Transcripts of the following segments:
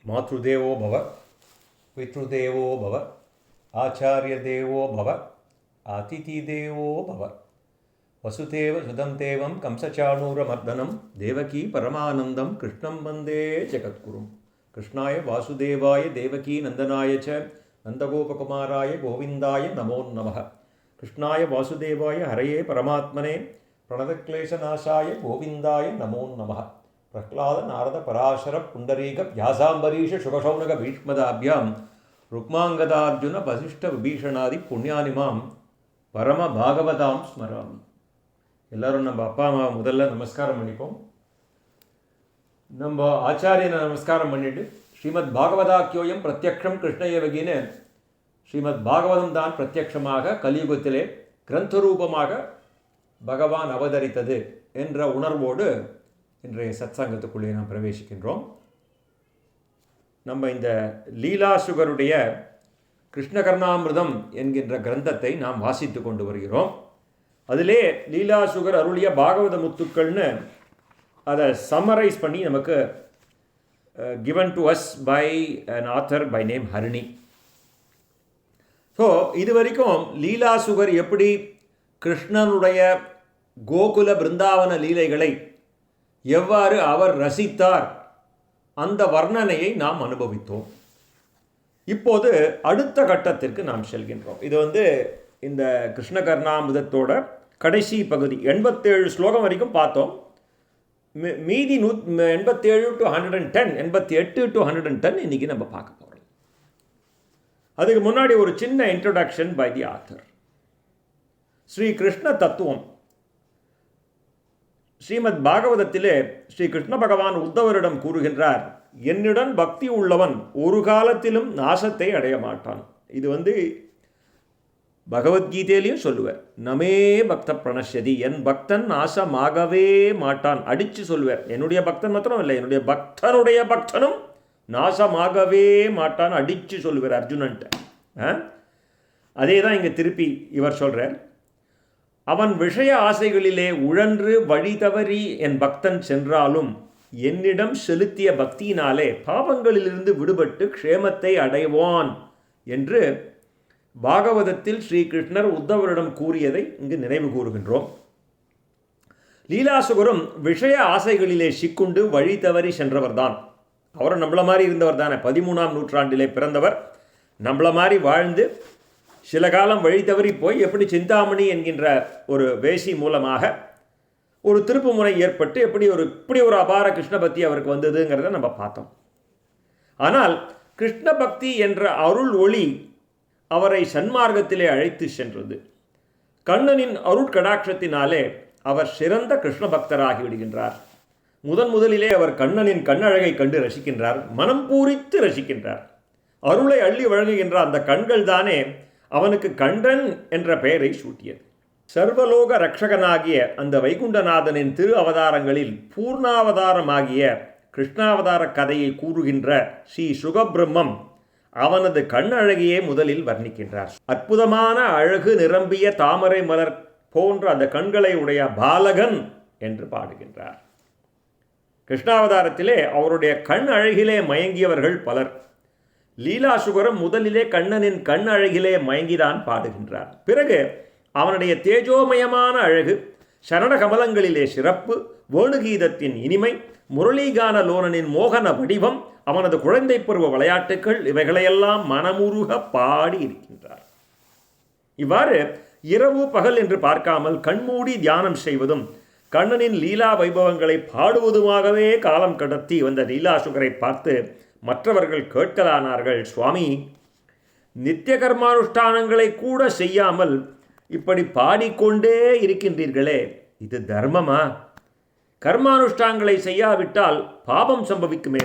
मातृदेवो भव, पितृदेवो भव, आचार्यदेवो भव, अतिथिदेवो भव. वसुदेव सुतं देवं कंसचाणूरमर्दनं देवकी परमानन्दं कृष्णं वन्दे जगद्गुरुं. कृष्णाय वासुदेवाय देवकी नन्दनाय च नन्दगोपकुमाराय गोविन्दाय नमो नमः. कृष्णाय वासुदेवाय हरये परमात्मने प्रणतक्लेशनाशाय गोविन्दाय नमो नमः. प्रह्लाद नारद पराशर पुंडरीक व्यासाम्बरीश शुभशौनक भीष्मदाभ्यां रुक्माङ्गदार्जुन वसिष्ठ विभीषणादि पुण्यानिमां பரம பாகவதாம் ஸ்மராமி. எல்லாரும் நம்ம அப்பா அம்மா முதல்ல நமஸ்காரம் பண்ணிப்போம். நம்ம ஆச்சாரியனை நமஸ்காரம் பண்ணிட்டு ஸ்ரீமத் பாகவதாக்கியோயம் பிரத்யக்ஷம் கிருஷ்ணயவகின்னு ஸ்ரீமத் பாகவதம் தான் பிரத்யக்ஷமாக கலியுகத்திலே கிரந்த ரூபமாக பகவான் அவதரித்தது என்ற உணர்வோடு இன்றைய சத்சங்கத்துக்குள்ளே நாம் பிரவேசிக்கின்றோம். நம்ம இந்த லீலாசுகருடைய கிருஷ்ணகர்ணாமிர்தம் என்கின்ற கிரந்தத்தை நாம் வாசித்து கொண்டு வருகிறோம். அதிலே லீலாசுகர் அருளிய பாகவத முத்துக்கள்னு அதை சம்மரைஸ் பண்ணி நமக்கு given to us by an author by name Harini. So இது வரைக்கும் லீலாசுகர் எப்படி கிருஷ்ணனுடைய கோகுல பிருந்தாவன லீலைகளை எவ்வாறு அவர் ரசித்தார் அந்த வர்ணனையை நாம் அனுபவித்தோம். இப்போது அடுத்த கட்டத்திற்கு நாம் செல்கின்றோம். இது இந்த கிருஷ்ணகர்ணாமிர்தத்தோட கடைசி பகுதி 87 ஸ்லோகம் வரைக்கும் பார்த்தோம். மீதி 87 to 110 88 to 110 இன்னைக்கு நம்ம பார்க்க போகிறோம். அதுக்கு முன்னாடி ஒரு சின்ன introduction by the author. Sri Krishna தத்துவம். ஸ்ரீமத் பாகவதத்திலே ஸ்ரீ கிருஷ்ண பகவான் உத்தவரிடம் கூறுகின்றார், என்னுடன் பக்தி உள்ளவன் ஒரு காலத்திலும் நாசத்தை அடைய மாட்டான். இது பகவத்கீதையிலையும் சொல்லுவார், நமே பக்த பிரணஷ்யதி, என் பக்தன் நாசமாகவே மாட்டான். அடித்து சொல்லுவார், என்னுடைய பக்தன் மாத்திரம் இல்லை, என்னுடைய பக்தனுடைய பக்தனும் நாசமாகவே மாட்டான் அடித்து சொல்லுவார் அர்ஜுனன்ட்ட. அதே தான் இங்கே திருப்பி இவர் சொல்கிறார், அவன் விஷய ஆசைகளிலே உழன்று வழி தவறி என் பக்தன் சென்றாலும் என்னிடம் செலுத்திய பக்தியினாலே பாவங்களிலிருந்து விடுபட்டு க்ஷேமத்தை அடைவான் என்று பாகவதத்தில் ஸ்ரீகிருஷ்ணர் உத்தவரிடம் கூறியதை இங்கு நினைவு கூறுகின்றோம். லீலாசுகரும் விஷய ஆசைகளிலே சிக்குண்டு வழி தவறி சென்றவர்தான். அவரும் நம்மள மாதிரி இருந்தவர் தானே. 13ஆம் நூற்றாண்டிலே பிறந்தவர். நம்மள மாதிரி வாழ்ந்து சில காலம் வழி தவறி போய் எப்படி சிந்தாமணி என்கின்ற ஒரு வேசி மூலமாக ஒரு திருப்பு முறை ஏற்பட்டு இப்படி ஒரு அபார கிருஷ்ண பக்தி அவருக்கு வந்ததுங்கிறத நம்ம பார்த்தோம். ஆனால் கிருஷ்ண பக்தி என்ற அருள் ஒளி அவரை சன்மார்க்கத்திலே அழைத்து சென்றது. கண்ணனின் அருட்கடாட்சத்தினாலே அவர் சிறந்த கிருஷ்ண பக்தராகி விடுகின்றார். முதலிலே அவர் கண்ணனின் கண்ணழகை கண்டு ரசிக்கின்றார், மனம் பூரித்து ரசிக்கின்றார். அருளை அள்ளி வழங்குகின்ற அந்த கண்கள் தானே அவனுக்கு கண்டன் என்ற பெயரை சூட்டியது. சர்வலோக ரக்ஷகனாகிய அந்த வைகுண்டநாதனின் திரு அவதாரங்களில் பூர்ணாவதாரமாகிய கிருஷ்ணாவதார கதையை கூறுகின்ற ஸ்ரீ சுகபிரம்மம் அவனது கண்ணழகையே முதலில் வர்ணிக்கின்றார். அற்புதமான அழகு நிரம்பிய தாமரை மலர் போன்ற அந்த கண்களை உடைய பாலகன் என்று பாடுகின்றார். கிருஷ்ணாவதாரத்திலே அவருடைய கண் அழகிலே மயங்கியவர்கள் பலர். லீலாசுகரம் முதலிலே கண்ணனின் கண் அழகிலே மயங்கிதான் பாடுகின்றார். பிறகு அவனுடைய தேஜோமயமான அழகு, சரண கமலங்களிலே சிறப்பு, வேணுகீதத்தின் இனிமை, முரளிகான லோனனின் மோகன வடிவம், அவனது குழந்தை பருவ விளையாட்டுக்கள், இவைகளையெல்லாம் மனமுருக பாடி இருக்கின்றார். இவ்வாறு இரவு பகல் என்று பார்க்காமல் கண்மூடி தியானம் செய்வதும் கண்ணனின் லீலா வைபவங்களை பாடுவதுமாகவே காலம் கடத்தி வந்த லீலாசுகரை பார்த்து மற்றவர்கள் கேட்கலானார்கள், சுவாமி, நித்திய கர்மானுஷ்டானங்களை கூட செய்யாமல் இப்படி பாடிக்கொண்டே இருக்கின்றீர்களே, இது தர்மமா? கர்மானுஷ்டானங்களை செய்யாவிட்டால் பாபம் சம்பவிக்குமே.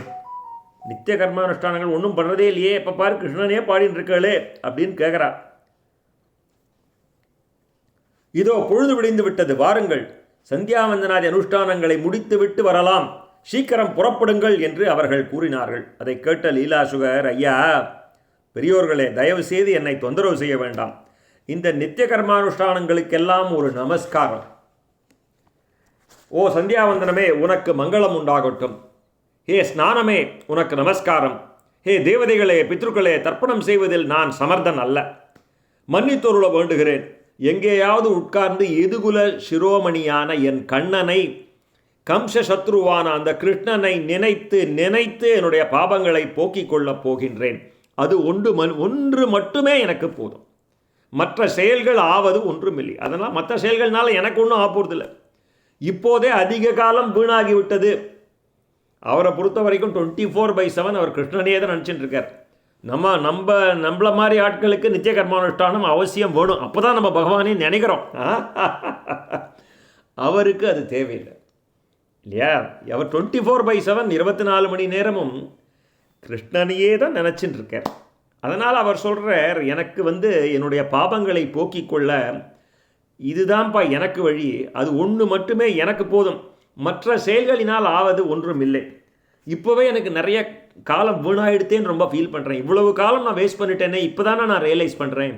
நித்திய கர்மானுஷ்டானங்கள் ஒன்றும் பண்ணுறதே இல்லையே, எப்போ பாரு கிருஷ்ணனே பாடின்னு இருக்கே அப்படின்னு கேட்குறா. இதோ பொழுது விடிந்து விட்டது, வாருங்கள், சந்தியாவந்தனாதி அனுஷ்டானங்களை முடித்துவிட்டு வரலாம், சீக்கிரம் புறப்படுங்கள் என்று அவர்கள் கூறினார்கள். அதை கேட்ட லீலாசுகர், ஐயா பெரியோர்களே, தயவு செய்து என்னை தொந்தரவு செய்ய வேண்டாம். இந்த நித்திய கர்மானுஷ்டானங்களுக்கெல்லாம் ஒரு நமஸ்காரம். ஓ சந்தியாவந்தனமே, உனக்கு மங்களம் உண்டாகட்டும். ஹே ஸ்நானமே, உனக்கு நமஸ்காரம். ஹே தேவதைகளே, பித்ருக்களே, தர்ப்பணம் செய்வதில் நான் சமர்த்தன் அல்ல. மன்னித்தொருள வேண்டுகிறேன். எங்கேயாவது உட்கார்ந்து எதுகுல சிரோமணியான என் கண்ணனை, கம்ச சத்ருவான அந்த கிருஷ்ணனை நினைத்து நினைத்து என்னுடைய பாபங்களை போக்கிக் கொள்ளப் போகின்றேன். அது ஒன்று மட்டுமே எனக்கு போதும். மற்ற செயல்கள் ஆவது ஒன்றுமில்லை. அதனால் மற்ற செயல்கள்னால எனக்கு ஒன்றும் ஆப்போறதில்லை. இப்போதே அதிக காலம் வீணாகிவிட்டது. அவரை பொறுத்த வரைக்கும் 24/7 அவர் கிருஷ்ணனே தான் நினச்சிட்டு இருக்கார். நம்மள மாதிரி ஆட்களுக்கு நித்திய கர்மானுஷ்டானம் அவசியம் வேணும். அப்போ தான் நம்ம பகவானே நினைக்கிறோம். அவருக்கு அது தேவையில்லை இல்லையா? அவர் 24/7 24 மணி நேரமும் கிருஷ்ணனையே தான் நினச்சின்னு இருக்கார். அதனால் அவர் சொல்கிறார், எனக்கு என்னுடைய பாபங்களை போக்கிக் கொள்ள இதுதான்ப்பா எனக்கு வழி. அது ஒன்று மட்டுமே எனக்கு போதும். மற்ற செயல்களினால் ஆவது ஒன்றும் இல்லை. இப்போவே எனக்கு நிறைய காலம் வீணாயிடுத்தேன்னு ரொம்ப ஃபீல் பண்ணுறேன். இவ்வளவு காலம் நான் வேஸ்ட் பண்ணிட்டேனே, இப்போ தானே நான் ரியலைஸ் பண்ணுறேன்.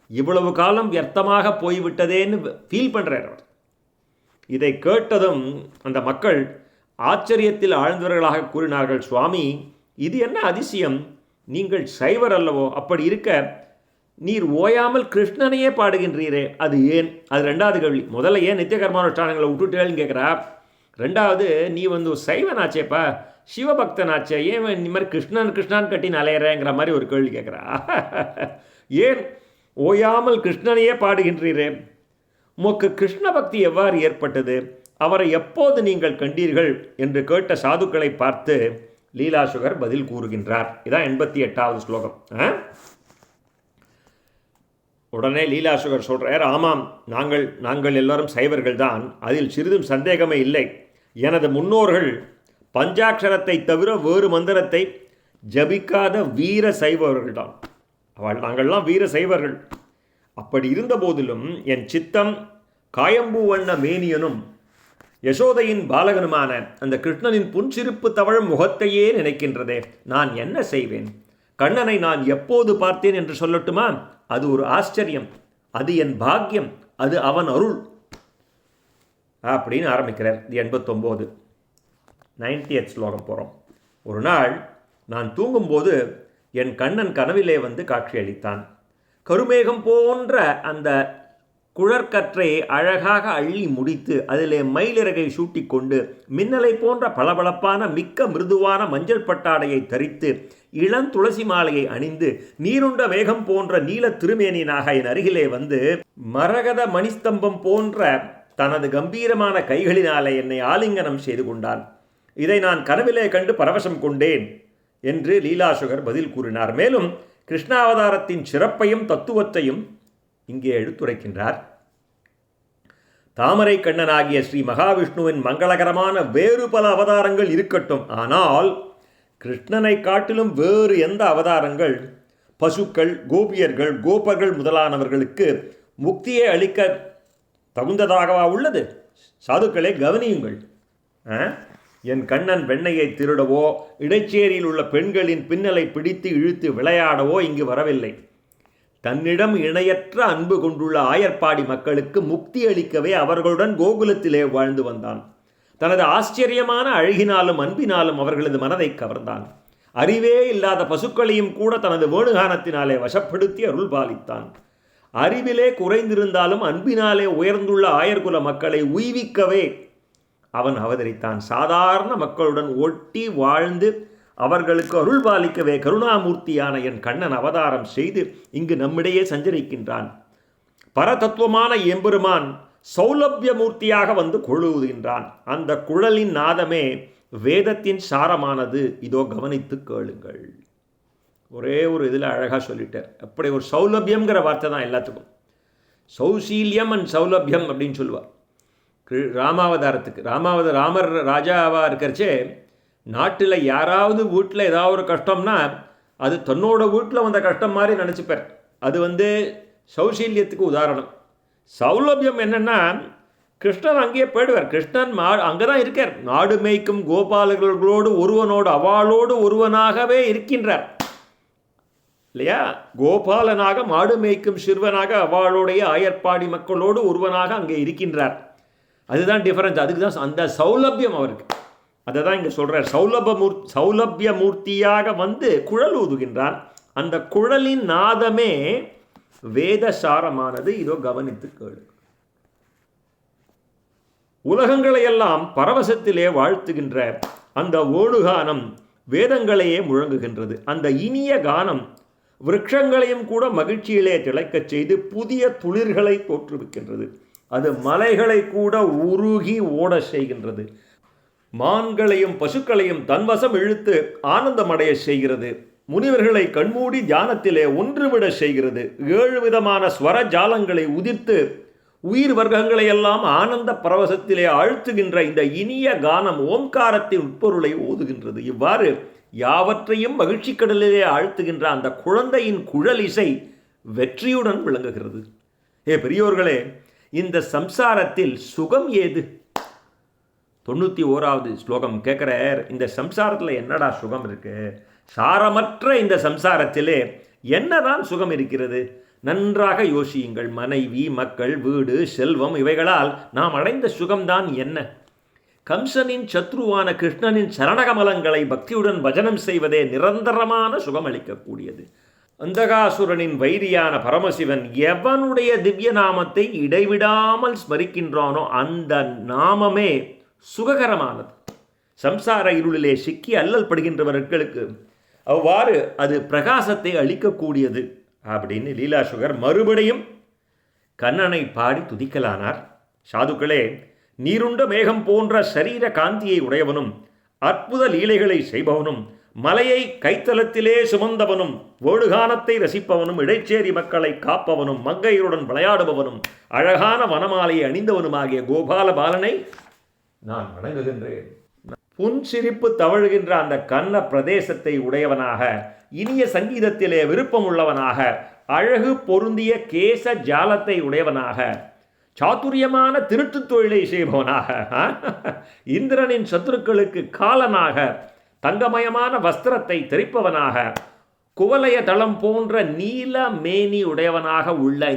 இவ்வளவு காலம் வியர்த்தமாக போய்விட்டதேன்னு ஃபீல் பண்ணுறார் அவர். இதை கேட்டதும் அந்த மக்கள் ஆச்சரியத்தில் ஆழ்ந்தவர்களாக கூறினார்கள், சுவாமி, இது என்ன அதிசயம்? நீங்கள் சைவர் அல்லவோ? அப்படி இருக்க நீர் ஓயாமல் கிருஷ்ணனையே பாடுகின்றீரே, அது ஏன்? அது ரெண்டாவது கேள்வி. முதல்ல ஏன் நித்திய கர்மானுஷ்டானங்களை விட்டுட்டேன்னு கேட்குறா. ரெண்டாவது, நீ சைவனாச்சேப்பா, சிவபக்தனாச்சே, ஏன் இந்த மாதிரி கிருஷ்ணன் கட்டின்னு அலையிறேங்கிற மாதிரி ஒரு கேள்வி கேட்குறா. ஏன் ஓயாமல் கிருஷ்ணனையே பாடுகின்றீரே? உமக்கு கிருஷ்ண பக்தி எவ்வாறு ஏற்பட்டது? அவரை எப்போது நீங்கள் கண்டீர்கள் என்று கேட்ட சாதுக்களை பார்த்து லீலாசுகர் பதில் கூறுகின்றார். இதான் 88வது ஸ்லோகம். உடனே லீலாசுகர் சொல்கிறார், ஆமாம், நாங்கள் எல்லாரும் சைவர்கள் தான், அதில் சிறிதும் சந்தேகமே இல்லை. எனது முன்னோர்கள் பஞ்சாட்சரத்தை தவிர வேறு மந்திரத்தை ஜபிக்காத வீர சைவர்கள் தான். நாங்கள்லாம் வீர சைவர்கள். அப்படி இருந்த போதிலும் என் சித்தம் காயம்பூ வண்ண மேனியனும் யசோதையின் பாலகனுமான அந்த கிருஷ்ணனின் புன்சிரிப்பு தவழும் முகத்தையே நினைக்கின்றதே. நான் என்ன செய்வேன்? கண்ணனை நான் எப்போது பார்த்தேன் என்று சொல்லட்டுமா? அது ஒரு ஆச்சரியம், அது என் பாக்கியம், அது அவன் அருள் அப்படின்னு ஆரம்பிக்கிறார். 89 90th ஸ்லோகம் போகிறோம். ஒரு நாள் நான் தூங்கும்போது என் கண்ணன் கனவிலே காட்சி அளித்தான். கருமேகம் போன்ற அந்த குழற்கற்றை அழகாக அள்ளி முடித்து அதிலே மயிலிறகை சூட்டி கொண்டு மின்னலை போன்ற பளபளப்பான மிக்க மிருதுவான மஞ்சள் பட்டாடையை தரித்து இளந்துளசி மாலையை அணிந்து நீருண்ட மேகம் போன்ற நீல திருமேனியனாக என் அருகிலே மரகத மணிஸ்தம்பம் போன்ற தனது கம்பீரமான கைகளினாலே என்னை ஆலிங்கனம் செய்து கொண்டான். இதை நான் கனவிலே கண்டு பரவசம் கொண்டேன் என்று லீலாசுகர் பதில் கூறினார். மேலும் கிருஷ்ணாவதாரத்தின் சிறப்பையும் தத்துவத்தையும் இங்கே எடுத்துரைக்கின்றார். தாமரை கண்ணனாகிய ஸ்ரீ மகாவிஷ்ணுவின் மங்களகரமான வேறு பல அவதாரங்கள் இருக்கட்டும், ஆனால் கிருஷ்ணனை காட்டிலும் வேறு எந்த அவதாரங்கள் பசுக்கள், கோபியர்கள், கோபர்கள் முதலானவர்களுக்கு முக்தியை அளிக்க தகுந்ததாகவா உள்ளது? சாதுக்களே, கவனியுங்கள். என் கண்ணன் வெண்ணையை திருடவோ இடைச்சேரியில் உள்ள பெண்களின் பின்னலை பிடித்து இழுத்து விளையாடவோ இங்கு வரவில்லை. தன்னிடம் இணையற்ற அன்பு கொண்டுள்ள ஆயர்பாடி மக்களுக்கு முக்தி அளிக்கவே அவர்களுடன் கோகுலத்திலே வாழ்ந்து வந்தான். தனது ஆச்சரியமான அழகினாலும் அன்பினாலும் அவர்களது மனதை கவர்ந்தான். அறிவே இல்லாத பசுக்களையும் கூட தனது வேணுகானத்தினாலே வசப்படுத்தி அருள் பாலித்தான். அறிவிலே குறைந்திருந்தாலும் அன்பினாலே உயர்ந்துள்ள ஆயர்குல மக்களை உய்விக்கவே அவன் அவதரித்தான். சாதாரண மக்களுடன் ஒட்டி வாழ்ந்து அவர்களுக்கு அருள் பாலிக்கவே கருணாமூர்த்தியான என் கண்ணன் அவதாரம் செய்து இங்கு நம்மிடையே சஞ்சரிக்கின்றான். பரதத்துவமான எம்பெருமான் சௌலபியமூர்த்தியாக கொழுவுகின்றான். அந்த குழலின் நாதமே வேதத்தின் சாரமானது. இதோ கவனித்து கேளுங்கள். ஒரே ஒரு இதில் அழகாக சொல்லிட்டார். அப்படி ஒரு சௌலபியம்ங்கிற வார்த்தை தான் எல்லாத்துக்கும். சௌசீல்யம் அண்ட் சௌலபியம் அப்படின்னு சொல்லுவார். ராமாவதாரத்துக்கு ராமர் ராஜாவாக இருக்கிறச்சே நாட்டில் யாராவது வீட்டில் ஏதாவது ஒரு கஷ்டம்னா அது தன்னோட வீட்டில் வந்த கஷ்டம் மாதிரி நினச்சிப்பார். அது சௌசீல்யத்துக்கு உதாரணம். சௌலபியம் என்னென்னா, கிருஷ்ணன் அங்கேயே போயிடுவார். கிருஷ்ணன் அங்கே தான் இருக்கார். நாடு மேய்க்கும் கோபாலர்களோடு ஒருவனோடு அவளோடு ஒருவனாகவே இருக்கின்றார் இல்லையா? கோபாலனாக மாடு மேய்க்கும் சிறுவனாக அவளுடைய ஆயர்பாடி மக்களோடு ஒருவனாக அங்கே இருக்கின்றார். அதுதான் டிஃபரன்ஸ். அதுக்கு தான் அந்த சௌலபியம் அவருக்கு. அதை தான் இங்கே சொல்கிறார். சௌலபிய மூர்த்தியாக வந்து குழல் ஊதுகின்றான். அந்த குழலின் நாதமே வேதசாரமானது. இதோ கவனித்து கேளு. உலகங்களையெல்லாம் பரவசத்திலே வாழ்த்துகின்ற அந்த ஓணுகானம் வேதங்களையே முழங்குகின்றது. அந்த இனிய கானம் விருட்சங்களையும் கூட மகிழ்ச்சியிலே திளைக்கச் செய்து புதிய துளிர்களை தோற்றுவிக்கின்றது. அது மலைகளை கூட உருகி ஓட செய்கின்றது. மான்களையும் பசுக்களையும் தன்வசம் இழுத்து ஆனந்தமடைய செய்கிறது. முனிவர்களை கண்மூடி தியானத்திலே ஒன்றுவிட செய்கிறது. 7 விதமான ஸ்வர ஜாலங்களை உதிர்த்து உயிர் வர்க்கங்களை எல்லாம் ஆனந்த பரவசத்திலே ஆழ்த்துகின்ற இந்த இனிய கானம் ஓம்காரத்தின் உட்பொருளை ஓதுகின்றது. இவ்வாறு யாவற்றையும் மகிழ்ச்சி கடலிலே ஆழ்த்துகின்ற அந்த குழந்தையின் குழல் இசை வெற்றியுடன் விளங்குகிறது. பெரியோர்களே, இந்த சம்சாரத்தில் சுகம் ஏது? 91வது ஸ்லோகம் கேட்குறார், இந்த சம்சாரத்தில் என்னடா சுகம் இருக்கு? சாரமற்ற இந்த சம்சாரத்திலே என்னதான் சுகம் இருக்கிறது? நன்றாக யோசியுங்கள். மனைவி, மக்கள், வீடு, செல்வம் இவைகளால் நாம் அடைந்த சுகம்தான் என்ன? கம்சனின் சத்ருவான கிருஷ்ணனின் சரணகமலங்களை பக்தியுடன் பஜனம் செய்வதே நிரந்தரமான சுகம் அளிக்கக்கூடியது. அந்தகாசுரனின் வைரியான பரமசிவன் எவனுடைய திவ்ய நாமத்தை இடைவிடாமல் ஸ்மரிக்கின்றானோ அந்த நாமமே சுககரமானது. சம்சார இருளிலே சிக்கி அல்லல் படுகின்றவர்களுக்கு அவ்வாறு அது பிரகாசத்தை அளிக்கக்கூடியது அப்படின்னு லீலாசுகர் மறுபடியும் கண்ணனை பாடி துதிக்கலானார். சாதுக்களே, நீருண்ட மேகம் போன்ற சரீர காந்தியை உடையவனும் அற்புத லீலைகளை செய்பவனும் மலையை கைத்தலத்திலே சுமந்தவனும் வேடுகானத்தை ரசிப்பவனும் இடைச்சேரி மக்களை காப்பவனும் மங்கையருடன் விளையாடுபவனும் அழகான வனமாலையை அணிந்தவனுமாகிய கோபால பாலனை நான் வணங்குகின்றேன். புன்சிரிப்பு தவழுகின்ற அந்த கண்ண பிரதேசத்தை உடையவனாக, இனிய சங்கீதத்திலே விருப்பம் உள்ளவனாக, அழகு பொருந்திய கேச ஜாலத்தை உடையவனாக, சாதுரியமான திருட்டு தொழிலை செய்பவனாக, இந்திரனின் சத்துருக்களுக்கு காலனாக, தங்கமயமான வஸ்திரத்தை தெரிப்பவனாக, குவலய தளம் போன்ற நீல மேனி உடையவனாக உள்ள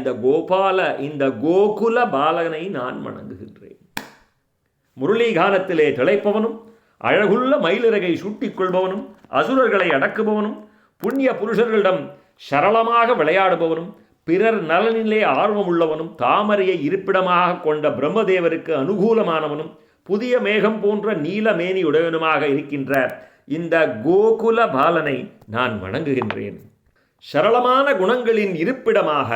இந்த கோகுல பாலனை நான் வணங்குகின்றேன். முரளிகானத்திலே திளைப்பவனும் அழகுள்ள மயிலிறகை சூட்டிக் கொள்பவனும் அசுரர்களை அடக்குபவனும் புண்ணிய புருஷர்களிடம் சரளமாக விளையாடுபவனும் பிறர் நலனிலே ஆர்வம் உள்ளவனும் தாமரையை இருப்பிடமாக கொண்ட பிரம்மதேவருக்கு அனுகூலமானவனும் புதிய மேகம் போன்ற நீலமேனியுடையவனுமாக இருக்கின்ற இந்த கோகுல பாலனை நான் வணங்குகின்றேன். சரளமான குணங்களின் இருப்பிடமாக,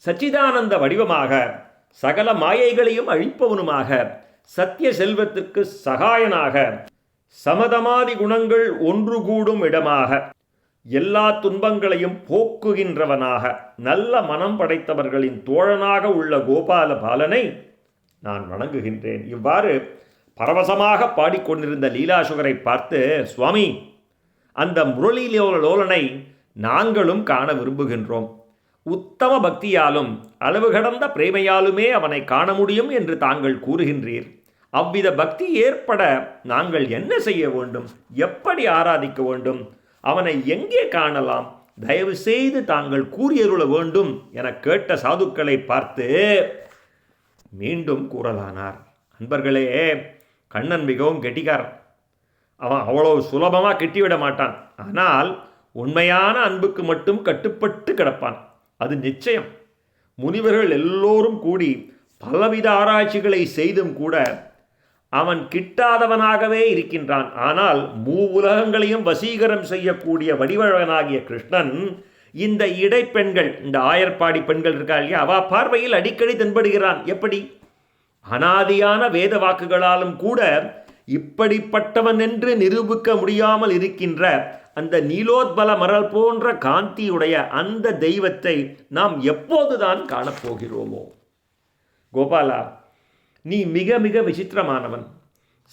சச்சிதானந்த வடிவமாக, சகல மாயைகளையும் அழிப்பவனுமாக, சத்திய செல்வத்திற்கு சகாயனாக, சமதமாதி குணங்கள் ஒன்று கூடும் இடமாக, எல்லா துன்பங்களையும் போக்குகின்றவனாக, நல்ல மனம் படைத்தவர்களின் தோழனாக உள்ள கோபால பாலனை நான் வணங்குகின்றேன். இவ்வாறு பரவசமாக பாடிக்கொண்டிருந்த லீலாசுகரை பார்த்து, சுவாமி, அந்த முரளிலோலனை நாங்களும் காண விரும்புகின்றோம். உத்தம பக்தியாலும் அளவு கடந்த பிரேமையாலுமே அவனை காண முடியும் என்று தாங்கள் கூறுகின்றீர். அவ்வித பக்தி ஏற்பட நாங்கள் என்ன செய்ய வேண்டும்? எப்படி ஆராதிக்க வேண்டும்? அவனை எங்கே காணலாம்? தயவு செய்து தாங்கள் கூறியருள வேண்டும் என கேட்ட சாதுக்களை பார்த்து மீண்டும் கூறலானார். அன்பர்களே, கண்ணன் மிகவும் கெட்டிக்காரன். அவன் அவ்வளவு சுலபமாக கெட்டிவிட மாட்டான். ஆனால் உண்மையான அன்புக்கு மட்டும் கட்டுப்பட்டு கிடப்பான். அது நிச்சயம். முனிவர்கள் எல்லோரும் கூடி பலவித ஆராய்ச்சிகளை செய்தும் கூட அவன் கிட்டாதவனாகவே இருக்கின்றான். ஆனால் உலகங்களையும் வசீகரம் செய்யக்கூடிய வடிவழகனாகிய கிருஷ்ணன் இந்த இடைப்பெண்கள், இந்த ஆயர்பாடி பெண்கள் இருக்கா இல்லையா, அவ பார்வையில் அடிக்கடி தென்படுகிறான். எப்படி? அனாதியான வேத வாக்குகளாலும் கூட இப்படிப்பட்டவன் என்று நிரூபிக்க முடியாமல் இருக்கின்ற அந்த நீலோத்பல மரல் போன்ற காந்தியுடைய அந்த தெய்வத்தை நாம் எப்போதுதான் காணப்போகிறோமோ? கோபாலா, நீ மிக மிக விசித்திரமானவன்.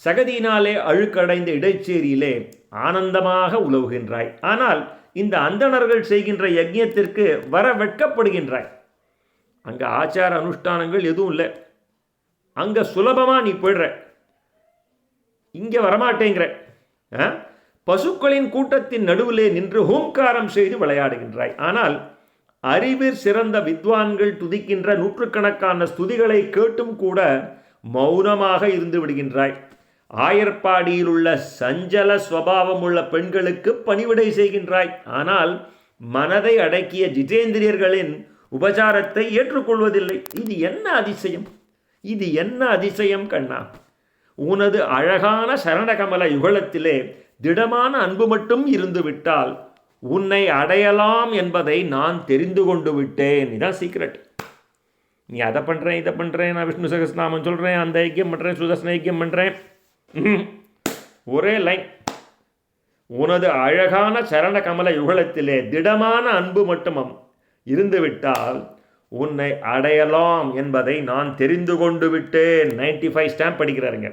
சகதியினாலே அழுக்கடைந்த இடைச்சேரியிலே ஆனந்தமாக உலவுகின்றாய். ஆனால் இந்த அந்தணர்கள் செய்கின்ற யஜ்ஞத்திற்கு வர வெட்கப்படுகின்றாய். அங்கே ஆச்சார அனுஷ்டானங்கள் எதுவும் இல்லை. அங்கே சுலபமாக நீ போயிடுற, இங்கே வரமாட்டேங்கிற. பசுக்களின் கூட்டத்தின் நடுவிலே நின்று ஹோம்காரம் செய்து விளையாடுகின்றாய். ஆனால் அறிவில் சிறந்த வித்வான்கள் துதிக்கின்ற நூற்றுக்கணக்கான ஸ்துதிகளை கேட்டும் கூட மௌனமாக இருந்து விடுகின்றாய். ஆயர்பாடியில் உள்ள சஞ்சல ஸ்வபாவம் உள்ள பெண்களுக்கு பணிவிடை செய்கின்றாய். ஆனால் மனதை அடக்கிய ஜிதேந்திரியர்களின் உபசாரத்தை ஏற்றுக்கொள்வதில்லை. இது என்ன அதிசயம்? இது என்ன அதிசயம் கண்ணா? உனது அழகான சரணகமல யுகலத்திலே திடமான அன்பு மட்டும் இருந்து விட்டால் உன்னை அடையலாம் என்பதை நான் தெரிந்து கொண்டு விட்டேன். இதான் சீக்ரெட். நீ அதை பண்ணுறேன், இதை பண்ணுறேன், நான் விஷ்ணு சகஸ்ரநாமம் சொல்கிறேன், அந்த ஐக்கியம் பண்ணுறேன், சுதர்சன ஐக்கியம் பண்ணுறேன், ஒரே லைன். உனது அழகான சரண கமல யுகலத்திலே திடமான அன்பு மட்டும் இருந்துவிட்டால் உன்னை அடையலாம் என்பதை நான் தெரிந்து கொண்டு விட்டேன். 95 ஸ்டாம்ப் படிக்கிறாருங்க.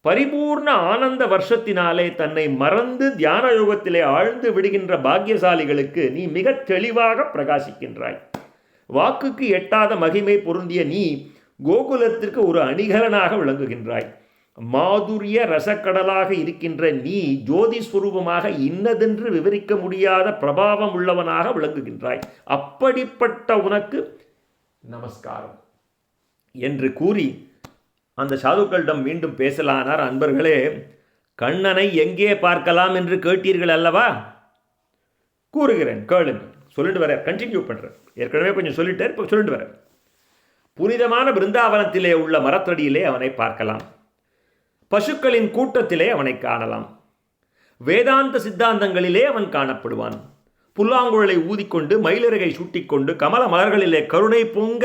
பரிபூர்ண ஆனந்த வருஷத்தினாலே தன்னை மறந்து தியான யோகத்திலே ஆழ்ந்து விடுகின்ற பாக்கியசாலிகளுக்கு நீ மிக தெளிவாக பிரகாசிக்கின்றாய். வாக்குக்கு எட்டாத மகிமை பொருந்திய நீ கோகுலத்திற்கு ஒரு அணிகலனாக விளங்குகின்றாய். மாதுரிய ரசக்கடலாக இருக்கின்ற நீ ஜோதி ஸ்வரூபமாக இன்னதென்று விவரிக்க முடியாத பிரபாவம் உள்ளவனாக விளங்குகின்றாய். அப்படிப்பட்ட உனக்கு நமஸ்காரம் என்று கூறி அந்த சாதுக்களிடம் மீண்டும் பேசலானார். அன்பர்களே, கண்ணனை எங்கே பார்க்கலாம் என்று கேட்டீர்கள் அல்லவா? கூறுகிறேன், கேளுங்க. சொல்லிட்டு வர, கண்டினியூ பண்ணுறேன். ஏற்கனவே கொஞ்சம் சொல்லிட்டேன், இப்போ சொல்லிட்டு வரேன். புனிதமான பிருந்தாவனத்திலே உள்ள மரத்தடியிலே அவனை பார்க்கலாம். பசுக்களின் கூட்டத்திலே அவனை காணலாம். வேதாந்த சித்தாந்தங்களிலே அவன் காணப்படுவான். புல்லாங்குழலை ஊதிக்கொண்டு மயிலிறகை சூட்டிக்கொண்டு கமல மலர்களிலே கருணை பொங்க,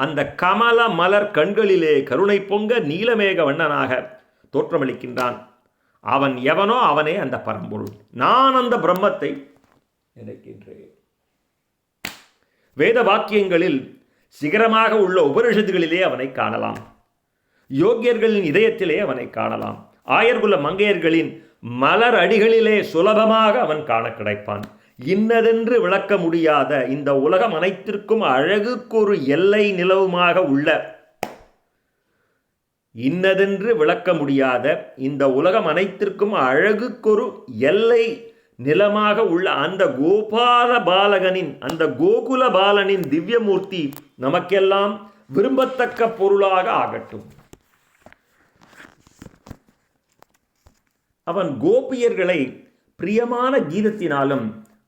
அந்த கமல மலர் கண்களிலே கருணை பொங்க நீலமேக வண்ணனாக தோற்றமளிக்கின்றான். அவன் எவனோ அவனே அந்த பரம்பொருள். நான் அந்த பிரம்மத்தை நினைக்கின்றேன். வேத வாக்கியங்களில் சிகரமாக உள்ள உபனிஷத்துகளிலே அவனை காணலாம். யோக்கியர்களின் இதயத்திலே அவனை காணலாம். ஆயர்குல மங்கையர்களின் மலர் அடிகளிலே சுலபமாக அவன் காண கிடைப்பான். இன்னதென்று விளக்க முடியாத இந்த உலகம் அனைத்திற்கும் அழகுக்கொரு எல்லை நிலவுமாக உள்ள, இன்னதென்று விளக்க முடியாத இந்த உலகம் அனைத்திற்கும் அழகுக்கொரு எல்லை நிலமாக உள்ள அந்த கோபால பாலகனின், அந்த கோகுல பாலனின் திவ்யமூர்த்தி நமக்கெல்லாம் விரும்பத்தக்க பொருளாக ஆகட்டும். அவன் கோபியர்களை பிரியமான கீதத்தினாலும்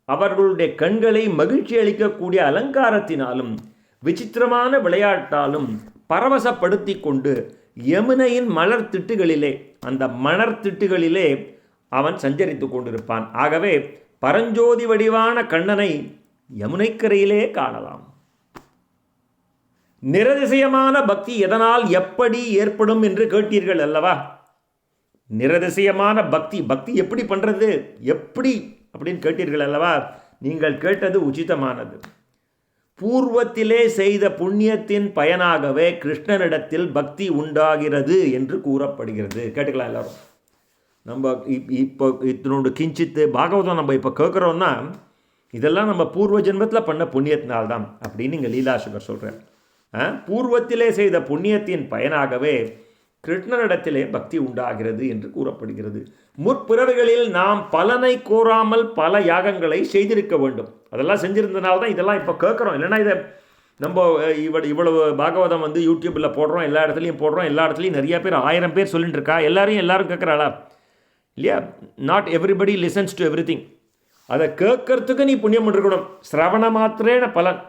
அவர்களுடைய கண்களை மகிழ்ச்சி அளிக்கக்கூடிய அலங்காரத்தினாலும் விசித்திரமான விளையாட்டாலும் பரவசப்படுத்தி கொண்டு யமுனையின் மலர் திட்டுகளிலே, அந்த மலர் திட்டுகளிலே அவன் சஞ்சரித்து கொண்டிருப்பான். ஆகவே பரஞ்சோதி வடிவான கண்ணனை யமுனைக்கரையிலே காணலாம். நிரதிசயமான பக்தி எதனால் எப்படி ஏற்படும் என்று கேட்டீர்கள் அல்லவா? நிரதிசயமான பக்தி, பக்தி எப்படி பண்ணுறது, எப்படி அப்படின்னு கேட்டீர்கள் அல்லவா? நீங்கள் கேட்டது உச்சிதமானது. பூர்வத்திலே செய்த புண்ணியத்தின் பயனாகவே கிருஷ்ணனிடத்தில் பக்தி உண்டாகிறது என்று கூறப்படுகிறது. கேட்டுக்கலாம் எல்லாரும். நம்ம இப்போ இதனோட கிஞ்சித்து பாகவதம் நம்ம இப்போ கேட்குறோன்னா இதெல்லாம் நம்ம பூர்வ ஜென்மத்தில் பண்ண புண்ணியத்தினால்தான் அப்படின்னு இங்கே லீலாசுகர் சொல்கிறார். பூர்வத்திலே செய்த புண்ணியத்தின் பயனாகவே கிருஷ்ணனிடத்திலே பக்தி உண்டாகிறது என்று கூறப்படுகிறது. முற்பிறவைகளில் நாம் பலனை கோராமல் பல யாகங்களை செய்திருக்க வேண்டும். அதெல்லாம் செஞ்சிருந்தனால தான் இதெல்லாம் இப்போ கேட்குறோம். இல்லைன்னா இதை நம்ம இவ்வளவு பாகவதம் யூடியூப்பில் போடுறோம், எல்லா இடத்துலையும் போடுறோம், எல்லா இடத்துலையும் நிறைய பேர் 1000 பேர் சொல்லிட்டு இருக்கா. எல்லாரும் கேட்குறாளா இல்லையா? Not everybody listens to every thing. அதை கேட்கறதுக்கு நீ புண்ணியம் இருக்கணும். சிரவண மாத்திரேன பலன்.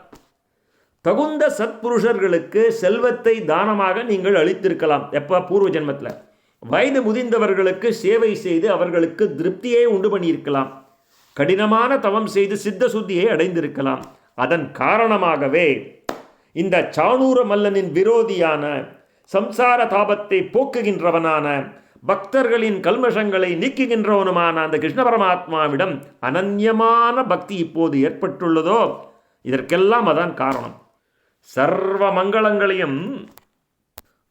தகுந்த சத்புருஷர்களுக்கு செல்வத்தை தானமாக நீங்கள் அளித்திருக்கலாம். எப்போ? பூர்வ ஜென்மத்தில். வயது முதிர்ந்தவர்களுக்கு சேவை செய்து அவர்களுக்கு திருப்தியை உண்டு பண்ணியிருக்கலாம். கடினமான தவம் செய்து சித்த சுத்தியை அடைந்திருக்கலாம். அதன் காரணமாகவே இந்த சாணூர மல்லனின் விரோதியான, சம்சார தாபத்தை போக்குகின்றவனான, பக்தர்களின் கல்மஷங்களை நீக்குகின்றவனுமான அந்த கிருஷ்ண பரமாத்மாவிடம் அனன்யமான பக்தி இப்போது ஏற்பட்டுள்ளதோ, இதற்கெல்லாம் அதான் காரணம். சர்வ மங்களங்களையும்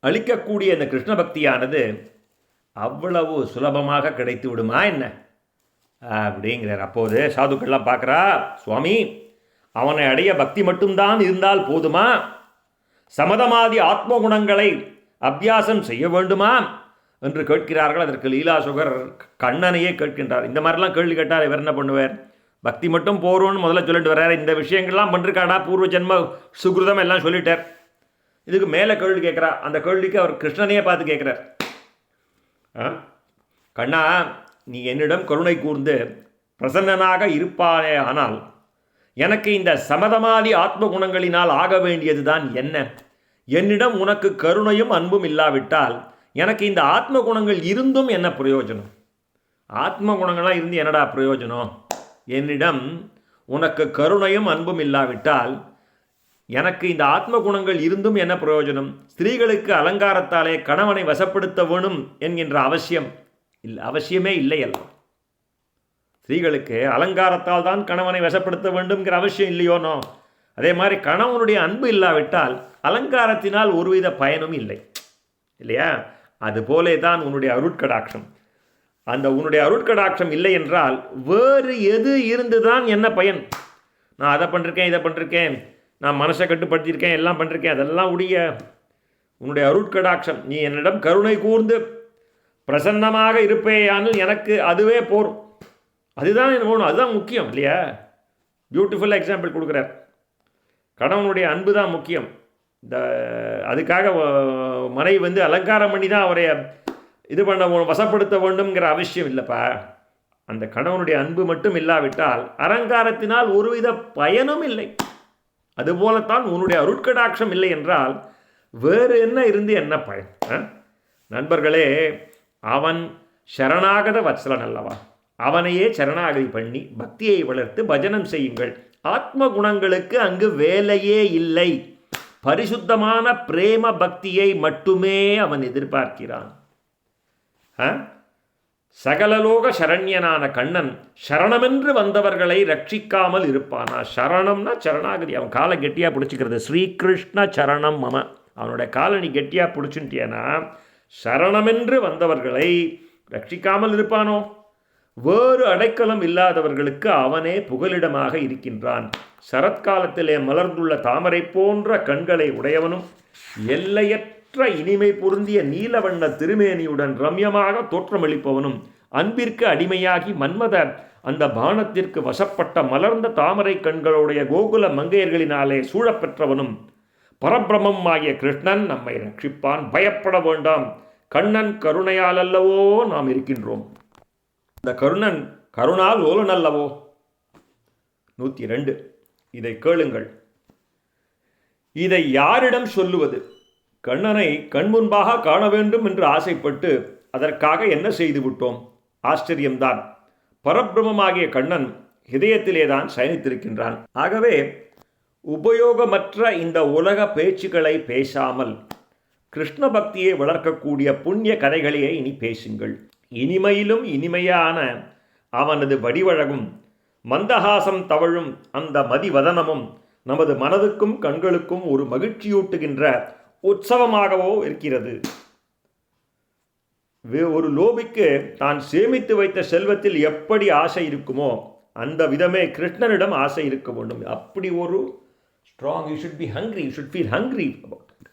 அளிக்கக்கூடிய இந்த கிருஷ்ண பக்தியானது அவ்வளவு சுலபமாக கிடைத்து விடுமா என்ன அப்படிங்கிறார். அப்போது சாதுக்கள்லாம் பார்க்குறா, சுவாமி அவனை அடைய பக்தி மட்டும்தான் இருந்தால் போதுமா? சமதமாதி ஆத்ம குணங்களை அபியாசம் செய்ய வேண்டுமா என்று கேட்கிறார்கள். அதற்கு லீலாசுகர் கண்ணனையே கேட்கின்றார். இந்த மாதிரிலாம் கேள்வி கேட்டார் இவர் என்ன பண்ணுவார்? பக்தி மட்டும் போகிறோன்னு முதல்ல சொல்லிட்டு வர்றாரு. இந்த விஷயங்கள்லாம் பண்ணிருக்காடா, பூர்வ ஜென்ம சுகிருதம் எல்லாம் சொல்லிட்டார். இதுக்கு மேலே கேள்வி கேட்குறா. அந்த கேள்விக்கு அவர் கிருஷ்ணனையே பார்த்து கேட்குறார். ஆ? கண்ணா, நீ என்னிடம் கருணை கூர்ந்து பிரசன்னனாக இருப்பானே, ஆனால் எனக்கு இந்த சமதமாதி ஆத்ம குணங்களினால் ஆக வேண்டியதுதான் என்ன? என்னிடம் உனக்கு கருணையும் அன்பும் இல்லாவிட்டால் எனக்கு இந்த ஆத்ம குணங்கள் இருந்தும் என்ன பிரயோஜனம்? ஆத்ம குணங்களாக இருந்து என்னடா பிரயோஜனம்? என்னிடம் உனக்கு கருணையும் அன்பும் இல்லாவிட்டால் எனக்கு இந்த ஆத்ம குணங்கள் இருந்தும் என்ன பிரயோஜனம்? ஸ்திரீகளுக்கு அலங்காரத்தாலே கணவனை வசப்படுத்த வேணும் என்கின்ற அவசியமே இல்லை அல்ல. ஸ்திரீகளுக்கு அலங்காரத்தால் தான் கணவனை வசப்படுத்த வேண்டும்ங்கிற அவசியம் இல்லையோனோ? அதே மாதிரி கணவனுடைய அன்பு இல்லாவிட்டால் அலங்காரத்தினால் ஒருவித பயனும் இல்லை, இல்லையா? அதுபோலே தான் உன்னுடைய அருட்கடாட்சம். அந்த உன்னுடைய அருட்கடாட்சம் இல்லை என்றால் வேறு எது இருந்துதான் என்ன பயன்? நான் அதை பண்ணிருக்கேன், இதை பண்ணிருக்கேன், நான் மனசை கட்டுப்படுத்தியிருக்கேன், எல்லாம் பண்ணிருக்கேன், அதெல்லாம் உன்னுடைய அருட்கடாட்சம். நீ என்னிடம் கருணை கூர்ந்து பிரசன்னமாக இருப்பேயானால் எனக்கு அதுவே போரும். அதுதான் எனக்கு வேணும், அதுதான் முக்கியம், இல்லையா? பியூட்டிஃபுல் எக்ஸாம்பிள் கொடுக்குறார். கணவனுடைய அன்பு தான் முக்கியம். அதுக்காக மனைவி அலங்காரம் பண்ணி தான் அவரை இது பண்ண வசப்படுத்த வேண்டும்ங்கிற அவசியம் இல்லைப்பா. அந்த கணவனுடைய அன்பு மட்டும் இல்லாவிட்டால் அலங்காரத்தினால் ஒருவித பயனும் இல்லை. அதுபோலத்தான் உன்னுடைய அருட்கடாட்சம் இல்லை என்றால் வேறு என்ன இருந்து என்ன பயன்? நண்பர்களே, அவன் சரணாகத வத்சலன் அல்லவா? அவனையே சரணாகதி பண்ணி பக்தியை வளர்த்து பஜனம் செய்யுங்கள். ஆத்ம குணங்களுக்கு அங்கு வேலையே இல்லை. பரிசுத்தமான பிரேம பக்தியை மட்டுமே அவன் எதிர்பார்க்கிறான். சகலலோக சரண்யனான கண்ணன் சரணமென்று வந்தவர்களை ரட்சிக்காமல் இருப்பானா? சரணம்னா சரணாகதி. அவன் காலை கெட்டியாக பிடிச்சிக்கிறது. ஸ்ரீகிருஷ்ண சரணம் மம. அவனுடைய காலை நீ கெட்டியாக பிடிச்சுட்டியனா சரணமென்று வந்தவர்களை ரட்சிக்காமல் இருப்பானோ? வேறு அடைக்கலம் இல்லாதவர்களுக்கு அவனே புகலிடமாக இருக்கின்றான். சரத்காலத்திலே மலர்ந்துள்ள தாமரை போன்ற கண்களை உடையவனும் எல்லையற்ற இனிமை பொருந்திய நீலவண்ண திருமேனியுடன் ரம்யமாக தோற்றமளிப்பவனும் அன்பிற்கு அடிமையாகி மன்மத அந்த பானத்திற்கு வசப்பட்ட மலர்ந்த தாமரை கண்களுடைய கோகுல மங்கையர்களினாலே சூழப்பெற்றவனும் பரபிரமம் ஆகிய கிருஷ்ணன் நம்மை ரட்சிப்பான். பயப்பட வேண்டாம். கண்ணன் கருணையால் அல்லவோ நாம் இருக்கின்றோம். இந்த கருணன் கருணால் ஓலன் அல்லவோ? 102. இதை கேளுங்கள். இதை யாரிடம் சொல்லுவது? கண்ணனை கண்முன்பாக காண வேண்டும் என்று ஆசைப்பட்டு அதற்காக என்ன செய்து விட்டோம்? ஆச்சரியம்தான். பரபிரமமாகிய கண்ணன் இதயத்திலேதான் சயனித்திருக்கின்றான். ஆகவே உபயோகமற்ற இந்த உலக பேச்சுக்களை பேசாமல் கிருஷ்ண பக்தியை வளர்க்கக்கூடிய புண்ணிய கதைகளையே இனி பேசுங்கள். இனிமையிலும் இனிமையான அவனது வடிவழகும் மந்தஹாசம் தவழும் அந்த மதிவதனமும் நமது மனதுக்கும் கண்களுக்கும் ஒரு மகிழ்ச்சியூட்டுகின்ற உற்சவமாகவோ இருக்கிறது. ஒரு லோபிக்கு தான் சேமித்து வைத்த செல்வத்தில் எப்படி ஆசை இருக்குமோ அந்த விதமே கிருஷ்ணனிடம் ஆசை இருக்க வேண்டும். அப்படி ஒரு strong, you should be hungry, you should feel hungry about it.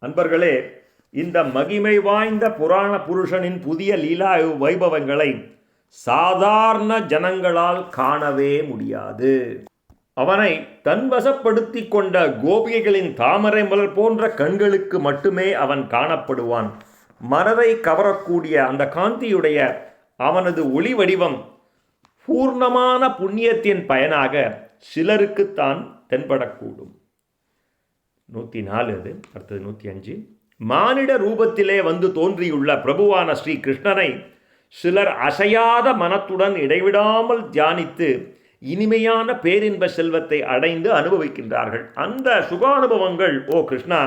அன்பர்களே, இந்த மகிமை வாய்ந்த புராண புருஷனின் புதிய லீலா வைபவங்களை சாதாரண ஜனங்களால் காணவே முடியாது. அவனை தன்வசப்படுத்தி கொண்ட கோபிகைகளின் தாமரை மலர் போன்ற கண்களுக்கு மட்டுமே அவன் காணப்படுவான். மனதை கவரக்கூடிய அந்த காந்தியுடைய அவனது ஒளி வடிவம் பூர்ணமான புண்ணியத்தின் பயனாக சிலருக்குத்தான் தென்படக்கூடும். 104. அது அடுத்தது 105. மானிட ரூபத்திலே வந்து தோன்றியுள்ள பிரபுவான ஸ்ரீ கிருஷ்ணனை சிலர் அசையாத மனத்துடன் இடைவிடாமல் தியானித்து இனிமையான பேரின்ப செல்வத்தை அடைந்து அனுபவிக்கின்றார்கள். அந்த சுகானுபவங்கள், ஓ கிருஷ்ணா,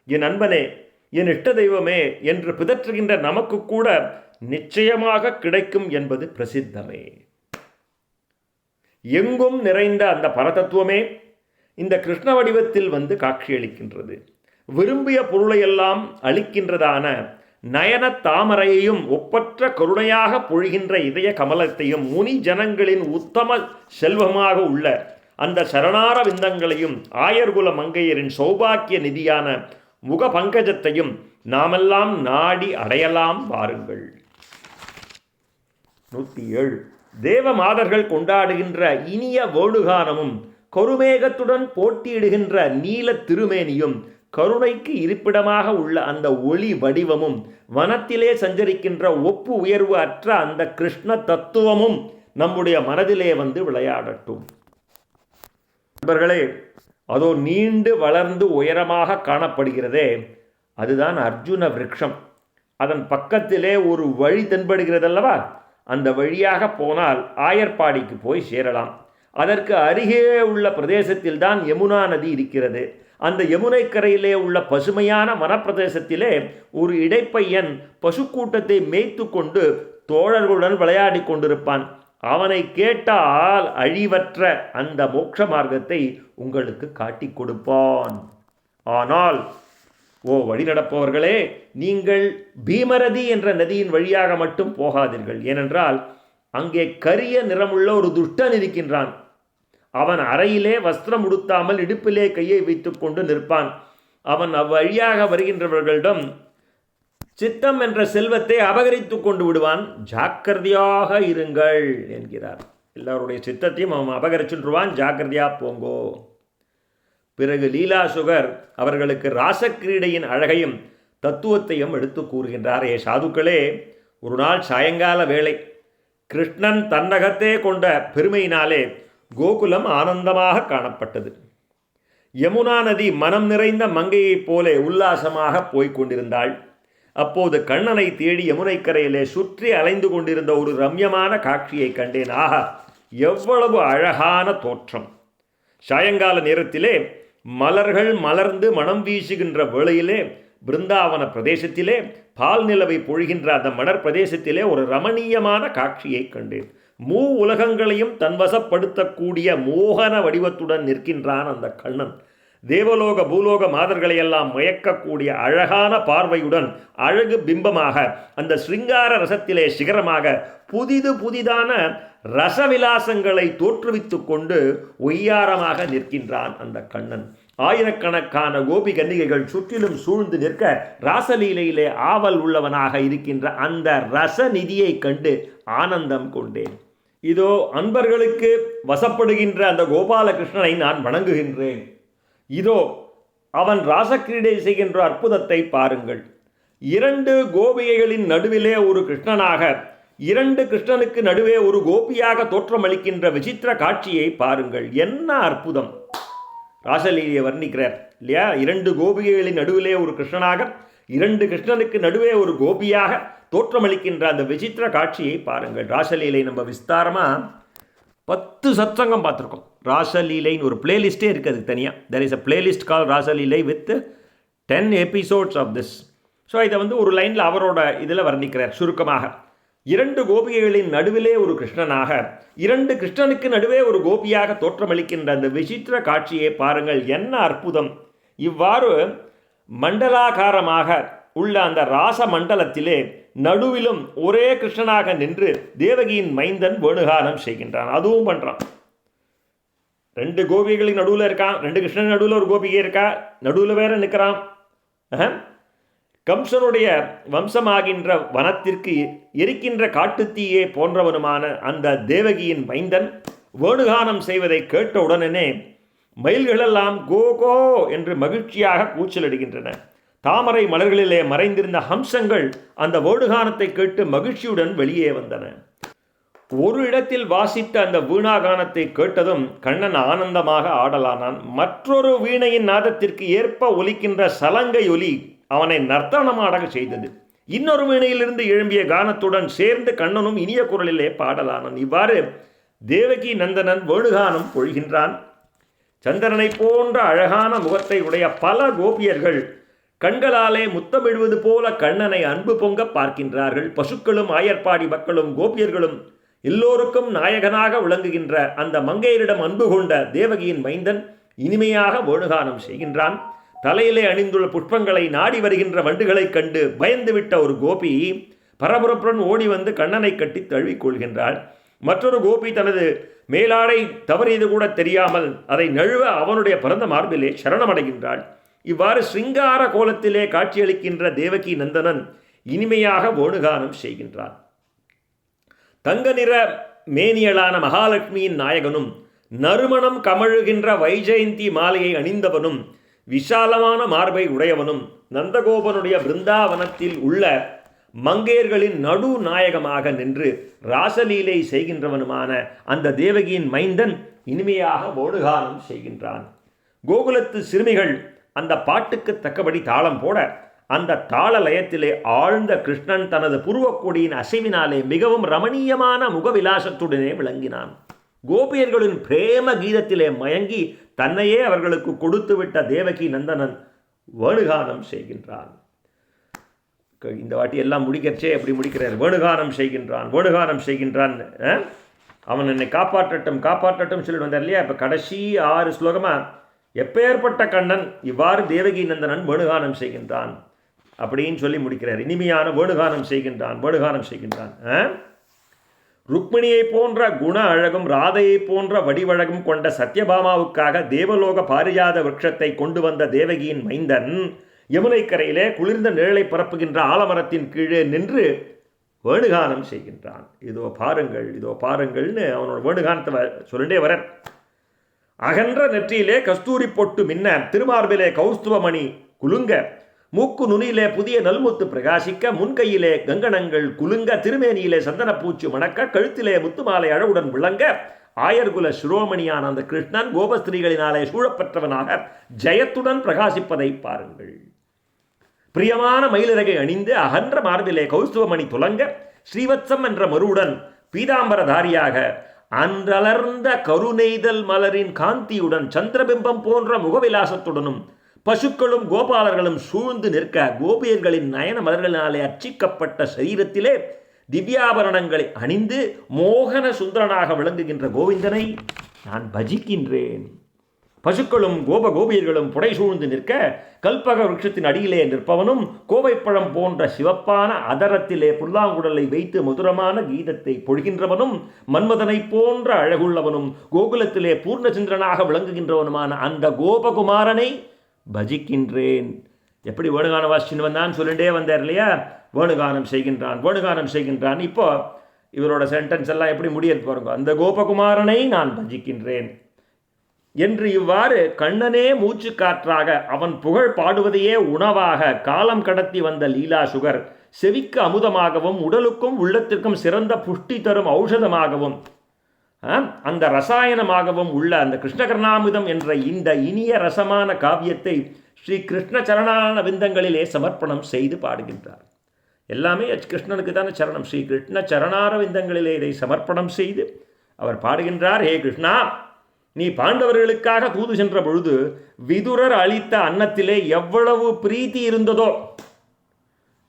என் அன்பனே, என் இஷ்ட தெய்வமே என்று பிதற்றுகின்ற நமக்கு கூட நிச்சயமாக கிடைக்கும் என்பது பிரசித்தமே. எங்கும் நிறைந்த அந்த பரதத்துவமே இந்த கிருஷ்ண வடிவத்தில் வந்து காட்சியளிக்கின்றது. விரும்பிய பொருளையெல்லாம் அளிக்கின்றதான நயன தாமரையையும் ஒப்பற்ற கருணையாக பொழிகின்ற இதய கமலத்தையும் முனி ஜனங்களின் உத்தம செல்வமாக உள்ள அந்த சரணார விந்தங்களையும் ஆயர்குல மங்கையரின் சௌபாக்கிய நிதியான முக பங்கஜத்தையும் நாமெல்லாம் நாடி அடையலாம் வாருங்கள். 107. தேவ மாதர்கள் கொண்டாடுகின்ற இனிய வேணுகானமும் கருமேகத்துடன் போட்டியிடுகின்ற நீல திருமேனியும் கருணைக்கு இருப்பிடமாக உள்ள அந்த ஒளி வடிவமும் வனத்திலே சஞ்சரிக்கின்ற ஒப்பு உயர்வு அற்ற அந்த கிருஷ்ண தத்துவமும் நம்முடைய மனதிலே வந்து விளையாடட்டும். நண்பர்களே, அதோ நீண்டு வளர்ந்து உயரமாக காணப்படுகிறதே, அதுதான் அர்ஜுன விருட்சம். அதன் பக்கத்திலே ஒரு வழி தென்படுகிறதல்லவா, அந்த வழியாக போனால் ஆயர்பாடிக்கு போய் சேரலாம். அதற்கு அருகே உள்ள பிரதேசத்தில் தான் யமுனா நதி இருக்கிறது. அந்த யமுனை கரையிலே உள்ள பசுமையான வனப்பிரதேசத்திலே ஒரு இடைப்பையன் பசுக்கூட்டத்தை மேய்த்து கொண்டு தோழர்களுடன் விளையாடி கொண்டிருப்பான். அவனை கேட்டால் அழிவற்ற அந்த மோட்ச மார்க்கத்தை உங்களுக்கு காட்டி கொடுப்பான். ஆனால் வழிநடப்பவர்களே, நீங்கள் பீமரதி என்ற நதியின் வழியாக மட்டும் போகாதீர்கள். ஏனென்றால் அங்கே கரிய நிறமுள்ள ஒரு துஷ்டன் இருக்கின்றான். அவன் அறையிலே வஸ்திரம் உடுத்தாமல் இடுப்பிலே கையை வைத்துக் கொண்டு நிற்பான். அவன் அவ்வழியாக வருகின்றவர்களிடம் சித்தம் என்ற செல்வத்தை அபகரித்து கொண்டு விடுவான். ஜாக்கிரதையாக இருங்கள் என்கிறார். எல்லாருடைய சித்தத்தையும் அவன் அபகரிச்சுருவான், ஜாக்கிரதையா போங்கோ. பிறகு லீலாசுகர் அவர்களுக்கு ராசக்கிரீடையின் அழகையும் தத்துவத்தையும் எடுத்து கூறுகின்றார். சாதுக்களே, ஒரு நாள் சாயங்கால வேளை கிருஷ்ணன் தன்னகத்தே கொண்ட பெருமையினாலே கோகுலம் ஆனந்தமாக காணப்பட்டது. யமுனா நதி மனம் நிறைந்த மங்கையைப் போல உல்லாசமாக போய்கொண்டிருந்தாள். அப்போது கண்ணனை தேடி யமுனை கரையிலே சுற்றி அலைந்து கொண்டிருந்த ஒரு ரம்யமான காட்சியை கண்டேன். ஆஹா, எவ்வளவு அழகான தோற்றம்! சாயங்கால நேரத்திலே மலர்கள் மலர்ந்து மனம் வீசுகின்ற வேளையிலே பிருந்தாவன பிரதேசத்திலே பால் நிலவை பொழிகின்ற அந்த மணர் பிரதேசத்திலே ஒரு ரமணீயமான காட்சியை கண்டேன். உலகங்களையும் தன்வசப்படுத்தக்கூடிய மோகன வடிவத்துடன் நிற்கின்றான் அந்த கண்ணன். தேவலோக பூலோக மாதர்களையெல்லாம் மயக்கக்கூடிய அழகான பார்வையுடன் அழகு பிம்பமாக அந்த ஸ்ருங்கார ரசத்திலே சிகரமாக புதிதான ரசவிலாசங்களை தோற்றுவித்து கொண்டு ஒய்யாரமாக நிற்கின்றான் அந்த கண்ணன். ஆயிரக்கணக்கான கோபி கன்னிகைகள் சுற்றிலும் சூழ்ந்து நிற்க ராசலீலையிலே ஆவல் உள்ளவனாக இருக்கின்ற அந்த ரசநிதியை கண்டு ஆனந்தம் கொண்டேன். இதோ அன்பர்களுக்கு வசப்படுகின்ற அந்த கோபாலகிருஷ்ணனை நான் வணங்குகின்றேன். இதோ அவன் ராசக்கிரீடை செய்கின்ற அற்புதத்தை பாருங்கள். 2 கோபிகைகளின் நடுவிலே ஒரு கிருஷ்ணனாக, 2 கிருஷ்ணனுக்கு நடுவே ஒரு கோபியாக தோற்றமளிக்கின்ற விசித்திர காட்சியை பாருங்கள். என்ன அற்புதம்! ராசலீலையை வர்ணிக்கிறார் இல்லையா? 2 கோபிகைகளின் நடுவிலே ஒரு கிருஷ்ணனாக, 2 கிருஷ்ணனுக்கு நடுவே ஒரு கோபியாக தோற்றமளிக்கின்ற அந்த விசித்திர காட்சியை பாருங்கள். ராசலீலை நம்ம விஸ்தாரமாக 10 சத்சங்கம் பார்த்துருக்கோம். ராசலீலைன்னு ஒரு பிளேலிஸ்டே இருக்குது தனியாக. There is a playlist call Rasaleelai with 10 episodes of this. So இதை ஒரு லைனில் அவரோட இதில் வர்ணிக்கிறார் சுருக்கமாக. 2 கோபிகைகளின் நடுவிலே ஒரு கிருஷ்ணனாக, 2 கிருஷ்ணனுக்கு நடுவே ஒரு கோபியாக தோற்றமளிக்கின்ற அந்த விசித்திர காட்சியை பாருங்கள். என்ன அற்புதம்! இவ்வாறு மண்டலாகாரமாக உள்ள அந்த ராச மண்டலத்திலே நடுவிலும் ஒரே கிருஷ்ணனாக நின்று தேவகியின் மைந்தன் வேணுகானம் செய்கின்றான். அதுவும் பண்ணுறான். 2 கோபிகைகளின் நடுவில் இருக்கான், 2 கிருஷ்ணன் நடுவில் ஒரு கோபிகை இருக்கா, நடுவில் வேற நிற்கிறான். கம்சனுடைய வம்சமாகின்ற வனத்திற்கு எரிக்கின்ற காட்டுத்தீயே போன்றவனுமான அந்த தேவகியின் மைந்தன் வேணுகானம் செய்வதை கேட்ட உடனே மயில்களெல்லாம் கோ கோ என்று மகிழ்ச்சியாக கூச்சலிடுகின்றன. தாமரை மலர்களிலே மறைந்திருந்த ஹம்சங்கள் அந்த வேணுகானத்தை கேட்டு மகிழ்ச்சியுடன் வெளியே வந்தன. ஒரு இடத்தில் வாசித்த அந்த வீணாகானத்தை கேட்டதும் கண்ணன் ஆனந்தமாக ஆடலானான். மற்றொரு வீணையின் நாதத்திற்கு ஏற்ப ஒலிக்கின்ற சலங்கை ஒலி அவனை நர்த்தனமாட செய்தது. இன்னொரு வீணையிலிருந்து எழும்பிய கானத்துடன் சேர்ந்து கண்ணனும் இனிய குரலிலே பாடலானான். இவ்வாறு தேவகி நந்தனன் வேணுகானம் பொழிகின்றான். சந்திரனை போன்ற அழகான முகத்தை உடைய பல கோபியர்கள் கண்களாலே முத்தமிடுவது போல கண்ணனை அன்பு பொங்க பார்க்கின்றார்கள். பசுக்களும் ஆயர்பாடி மக்களும் கோபியர்களும் எல்லோருக்கும் நாயகனாக விளங்குகின்ற அந்த மங்கையரிடம் அன்பு கொண்ட தேவகியின் மைந்தன் இனிமையாக வேணுகானம் செய்கின்றான். தலையிலே அணிந்துள்ள புஷ்பங்களை நாடி வருகின்ற வண்டுகளைக் கண்டு பயந்துவிட்ட ஒரு கோபி பரபரப்புடன் ஓடி வந்து கண்ணனை கட்டி தழுவிக்கொள்கின்றாள். மற்றொரு கோபி தனது மேலாடை தவறியது கூட தெரியாமல் அதை நழுவ அவனுடைய பிறந்த மார்பிலே சரணமடைகின்றாள். இவ்வாறு சிங்கார கோலத்திலே காட்சியளிக்கின்ற தேவகி நந்தனன் இனிமையாக வேணுகானம் செய்கின்றான். தங்க நிற மேனியலான மகாலட்சுமியின் நாயகனும் நறுமணம் கமழுகின்ற வைஜெயந்தி மாலையை அணிந்தவனும் விஷாலமான மார்பை உடையவனும் நந்தகோபனுடைய பிருந்தாவனத்தில் உள்ள மங்கையர்களின் நடு நாயகமாக நின்று ராசலீலை செய்கின்றவனுமான அந்த தேவகியின் மைந்தன் இனிமையாக ஓடுகானம் செய்கின்றான். கோகுலத்து சிறுமிகள் அந்த பாட்டுக்கு தக்கபடி தாளம் போட அந்த தாள லயத்திலே ஆழ்ந்த கிருஷ்ணன் தனது புருவக்கொடியின் அசைவினாலே மிகவும் ரமணீயமான முகவிலாசத்துடனே விளங்கினான். கோபியர்களின் பிரேம கீதத்திலே மயங்கி தன்னையே அவர்களுக்கு கொடுத்துவிட்ட தேவகி நந்தனன் வேணுகானம் செய்கின்றான். இந்த வாட்டி எல்லாம் முடிக்கிறச்சே எப்படி முடிக்கிறார்? வேணுகானம் செய்கின்றான், வேணுகானம் செய்கின்றான். அவன் என்னை காப்பாற்றட்டும் காப்பாற்றட்டும் சொல்லிட்டு வந்தார் இல்லையா? இப்போ கடைசி 6 ஸ்லோகமாக எப்பேற்பட்ட கண்ணன் இவ்வாறு தேவகி நந்தனன் வேணுகானம் செய்கின்றான் அப்படின்னு சொல்லி முடிக்கிறார். இனிமையான வேணுகானம் செய்கின்றான், வேணுகானம் செய்கின்றான். ருக்மிணியை போன்ற குண அழகும் ராதையை போன்ற வடிவழகும் கொண்ட சத்யபாமாவுக்காக தேவலோக பாரிஜாத விருட்சத்தை கொண்டு வந்த தேவகியின் மைந்தன் யமுனை கரையிலே குளிர்ந்த நிழலை பரப்புகின்ற ஆலமரத்தின் கீழே நின்று வேணுகானம் செய்கின்றான். இதோ பாருங்கள், இதோ பாருங்கள்னு அவனோட வேணுகானத்தை சொல்லிட்டே வர. அகன்ற நெற்றியிலே கஸ்தூரி பொட்டு மின்ன, திருமார்பிலே கௌஸ்துவமணி குலுங்க, மூக்கு நுனியிலே புதிய நல்முத்து பிரகாசிக்க, முன்கையிலே கங்கணங்கள் குலுங்க, திருமேனியிலே சந்தனப்பூச்சி மணக்க, கழுத்திலே முத்துமாலை அழகுடன் விளங்க, ஆயர்குல சிரோமணியான அந்த கிருஷ்ணன் கோபஸ்திரீகளினாலே சூழப்பெற்றவனாக ஜெயத்துடன் பிரகாசிப்பதை பாருங்கள். பிரியமான மயிலிறகை அணிந்து அகன்ற மார்பிலே கௌஸ்துவமணி துலங்க, ஸ்ரீவத்சம் என்ற மருவுடன் பீதாம்பரதாரியாக அன்றலர்ந்த கருநெய்தல் மலரின் காந்தியுடன் சந்திரபிம்பம் போன்ற முகவிலாசத்துடனும் பசுக்களும் கோபாலர்களும் சூழ்ந்து நிற்க, கோபியர்களின் நயன மலர்களினாலே அர்ச்சிக்கப்பட்ட சரீரத்திலே திவ்யாபரணங்களை அணிந்து மோகன சுந்தரனாக விளங்குகின்ற கோவிந்தனை நான் பஜிக்கின்றேன். பசுக்களும் கோபியர்களும் புடை சூழ்ந்து நிற்க, கல்பக விருட்சத்தின் அடியிலே நிற்பவனும் கோவைப்பழம் போன்ற சிவப்பான அதரத்திலே புல்லாங்குடலை வைத்து மதுரமான கீதத்தை பொழிகின்றவனும் மன்மதனை போன்ற அழகுள்ளவனும் கோகுலத்திலே பூர்ணச்சந்திரனாக விளங்குகின்றவனுமான அந்த கோபகுமாரனை பஜிக்கின்றேன். எப்படி வேணுகான வாசின்னு வந்தான்னு சொல்லிட்டே வந்தார் இல்லையா? வேணுகானம் செய்கின்றான், வேணுகானம் செய்கின்றான். இப்போ இவரோட சென்டென்ஸ் எல்லாம் எப்படி முடியறது பாருங்க. அந்த கோபகுமாரனை நான் பஜிக்கின்றேன் என்று இவ்வாறு கண்ணனே மூச்சு காற்றாக அவன் புகழ் பாடுவதையே உணவாக காலம் கடத்தி வந்த லீலா சுகர் செவிக்கு அமுதமாகவும் உடலுக்கும் உள்ளத்திற்கும் சிறந்த புஷ்டி தரும் ஔஷதமாகவும் அந்த ரசாயனமாகவும் உள்ள அந்த கிருஷ்ணகர்ணாமிதம் என்ற இந்த இனிய ரசமான காவியத்தை ஸ்ரீ கிருஷ்ண சரணான விந்தங்களிலே சமர்ப்பணம் செய்து பாடுகின்றார். எல்லாமே கிருஷ்ணனுக்கு தானே சரணம். ஸ்ரீ கிருஷ்ண சரணார விந்தங்களிலே இதை சமர்ப்பணம் செய்து அவர் பாடுகின்றார். ஹே கிருஷ்ணா, நீ பாண்டவர்களுக்காக தூது சென்ற பொழுது விதுரர் அளித்த அன்னத்திலே எவ்வளவு பிரீத்தி இருந்ததோ,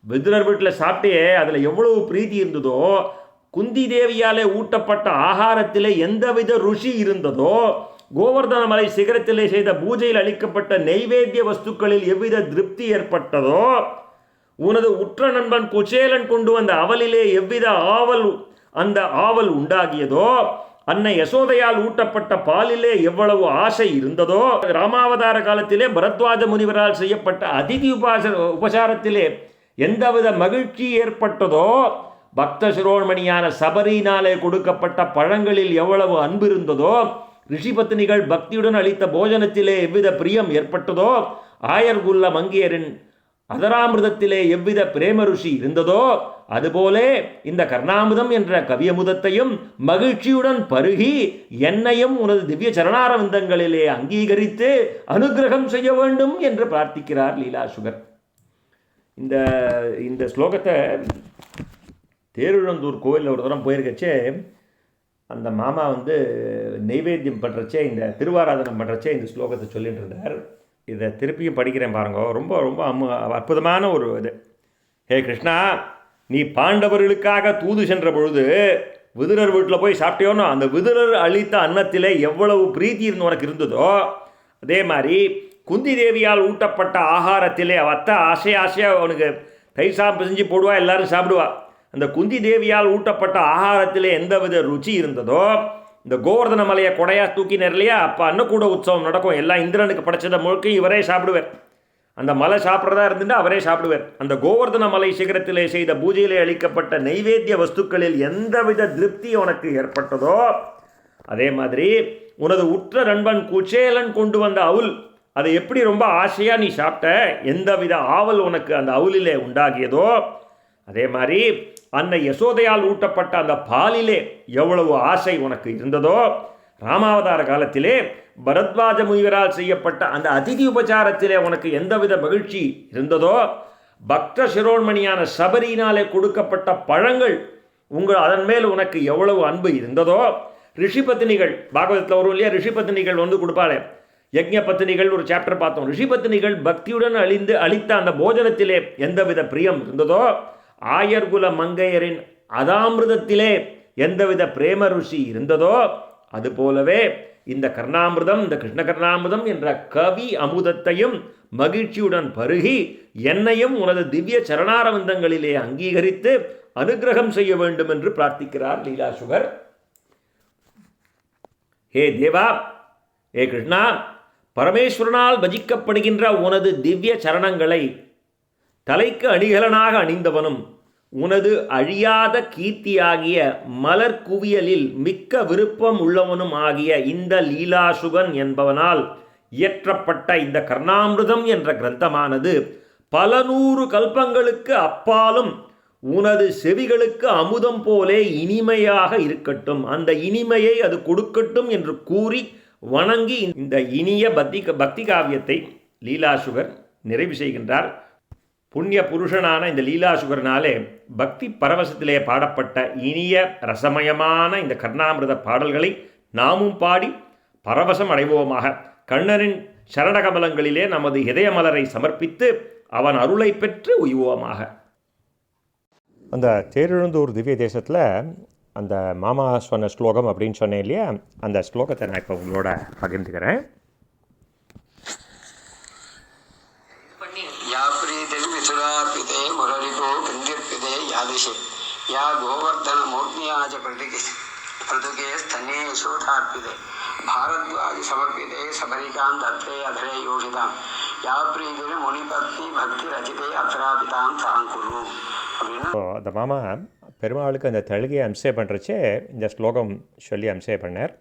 விதுரர் வீட்டில் சாப்பிட்டே அதில் எவ்வளவு பிரீத்தி இருந்ததோ, குந்தி தேவியாலே ஊட்டப்பட்ட ஆகாரத்திலே எந்தவித ருஷி இருந்ததோ, கோவர்தன மலை சிகரத்திலே செய்த பூஜையில் அளிக்கப்பட்ட நெய்வேத்திய வஸ்துக்களில் எவ்வித திருப்தி ஏற்பட்டதோ, உனது உற்ற நண்பன் குச்சேலன் கொண்டு வந்த அவலிலே எவ்வித ஆவல் உண்டாகியதோ, அன்னை யசோதையால் ஊட்டப்பட்ட பாலிலே எவ்வளவு ஆசை இருந்ததோ, ராமாவதார காலத்திலே பரத்வாஜ முனிவரால் செய்யப்பட்ட அதிதி உபசாரத்திலே எந்தவித மகிழ்ச்சி ஏற்பட்டதோ, பக்த சிரோமணியான சபரியினாலே கொடுக்கப்பட்ட பழங்களில் எவ்வளவு அன்பு இருந்ததோ, ரிஷிபத்னிகள் பக்தியுடன் அளித்த போஜனத்திலே எவ்வித பிரியம் ஏற்பட்டதோ, ஆயர்குல்ல மங்கையரின் அதராமிர்தத்திலே எவ்வித பிரேம ருஷி இருந்ததோ, அதுபோலே இந்த கர்ணாமிதம் என்ற கவியமுதத்தையும் மகிழ்ச்சியுடன் பருகி என்னையும் உனது திவ்ய சரணாரவிந்தங்களிலே அங்கீகரித்து அனுகிரகம் செய்ய வேண்டும் என்று பிரார்த்திக்கிறார் லீலா சுகர். இந்த ஸ்லோகத்தை தேருழந்தூர் கோவிலில் ஒரு தரம் போயிருக்கச்சே அந்த மாமா நெய்வேத்தியம் பண்ணுறச்சே, இந்த திருவாராதனம் பண்ணுறச்சே இந்த ஸ்லோகத்தை சொல்லிட்டு இருந்தார். இதை திருப்பியும் படிக்கிறேன் பாருங்க. ரொம்ப ரொம்ப அற்புதமான ஒரு இது. ஹே கிருஷ்ணா, நீ பாண்டவர்களுக்காக தூது சென்ற பொழுது விதுரர் வீட்டில் போய் சாப்பிட்டியோனோ, அந்த விதுரர் அளித்த அன்னத்திலே எவ்வளவு பிரீத்தி இருந்து உனக்கு இருந்ததோ, அதே மாதிரி குந்தி தேவியால் ஊட்டப்பட்ட ஆகாரத்திலே அவத்த ஆசையாக அவனுக்கு தயிர் சாப்பிட்டு செஞ்சு போடுவா, எல்லாரும் சாப்பிடுவா. அந்த குந்தி தேவியால் ஊட்டப்பட்ட ஆகாரத்திலே எந்தவித ருச்சி இருந்ததோ, இந்த கோவர்தன மலையை கொடையாக தூக்கினர் இல்லையா, அப்போ அன்னக்கூட உற்சவம் நடக்கும். எல்லாம் இந்திரனுக்கு படைச்சதை முழுக்க இவரே சாப்பிடுவார். அந்த மலை சாப்பிட்றதா இருந்துட்டு அவரே சாப்பிடுவார். அந்த கோவர்தன மலை சிகரத்திலே செய்த பூஜையிலே அளிக்கப்பட்ட நைவேத்திய வஸ்துக்களில் எந்தவித திருப்தி உனக்கு ஏற்பட்டதோ, அதே மாதிரி உனது உற்ற நண்பன் குச்சேலன் கொண்டு வந்த அதை எப்படி ரொம்ப ஆசையாக நீ சாப்பிட்ட, எந்தவித ஆவல் உனக்கு அந்த அவுலிலே உண்டாகியதோ, அதே மாதிரி அன்னை யசோதையால் ஊட்டப்பட்ட அந்த பாலிலே எவ்வளவு ஆசை உனக்கு இருந்ததோ, ராமாவதார காலத்திலே பரத்வாஜ முனிவரால் செய்யப்பட்ட அந்த அதிதி உபச்சாரத்திலே உனக்கு எந்தவித மகிழ்ச்சி இருந்ததோ, பக்த சிரோன்மணியான சபரியினாலே கொடுக்கப்பட்ட பழங்கள் அதன் மேல் உனக்கு எவ்வளவு அன்பு இருந்ததோ, ரிஷி பத்தினிகள் பாகவதத்தில் வரும் இல்லையா, ரிஷி பத்தினிகள் கொடுப்பாளே, யஜ்ஞ பத்தினிகள் ஒரு சாப்டர் பார்த்தோம். ரிஷி பத்தினிகள் பக்தியுடன் அளித்த அந்த போஜனத்திலே எந்தவித பிரியம் இருந்ததோ, ஆயர்குல மங்கையரின் அதாமிருதத்திலே எந்தவித பிரேம ருசி இருந்ததோ, அதுபோலவே இந்த கர்ணாமிர்தம், இந்த கிருஷ்ண கர்ணாமிர்தம் என்ற கவி அமுதத்தையும் மகிழ்ச்சியுடன் பருகி என்னையும் உனது திவ்ய சரணாரவிந்தங்களிலே அங்கீகரித்து அனுகிரகம் செய்ய வேண்டும் என்று பிரார்த்திக்கிறார் லீலாசுகர். ஹே தேவா, ஹே கிருஷ்ணா, பரமேஸ்வரனால் பஜிக்கப்படுகின்ற உனது திவ்ய சரணங்களை தலைக்கு அணிகலனாக அணிந்தவனும் உனது அழியாத கீர்த்தியாகிய மலர் குவியலில் மிக்க விருப்பம் உள்ளவனும் ஆகிய இந்த லீலாசுகன் என்பவனால் இயற்றப்பட்ட இந்த கர்ணாமிர்தம் என்ற கிரந்தமானது பல நூறு கல்பங்களுக்கு அப்பாலும் உனது செவிகளுக்கு அமுதம் போலே இனிமையாக இருக்கட்டும், அந்த இனிமையை அது கொடுக்கட்டும் என்று கூறி வணங்கி இந்த இனிய பக்தி காவியத்தை லீலாசுகர் நிறைவு செய்கின்றார். புண்ணிய புருஷனான இந்த லீலாசுகரனாலே பக்தி பரவசத்திலே பாடப்பட்ட இனிய ரசமயமான இந்த கர்ணாமிர்த பாடல்களை நாமும் பாடி பரவசம் அடைவோமாக. கண்ணனின் சரணகமலங்களிலே நமது இதய மலரை சமர்ப்பித்து அவன் அருளை பெற்று உய்வோமாக. அந்த தேரெழுந்தூர் திவ்ய தேசத்தில் அந்த மாமா சொன்ன ஸ்லோகம் அப்படின்னு சொன்னேன் இல்லையா, அந்த ஸ்லோகத்தை நான் இப்போ உங்களோட பகிர்ந்துக்கிறேன். या गोवर्धन मोग्नियाज पृथुके स्तने यशोधार्पिते भारद्वाज समर्पिते सबरिकां दत्ते अधरे योषितां या प्रीतिर मुनिपत्नी भक्ति रचिते अत्रापितां तांकुरु. அந்த மாமா பெருமாளுக்கு அந்த தழுகையை அம்சம் பண்ணுறச்சே இந்த ஸ்லோகம் சொல்லி அம்சம் பண்ணார்.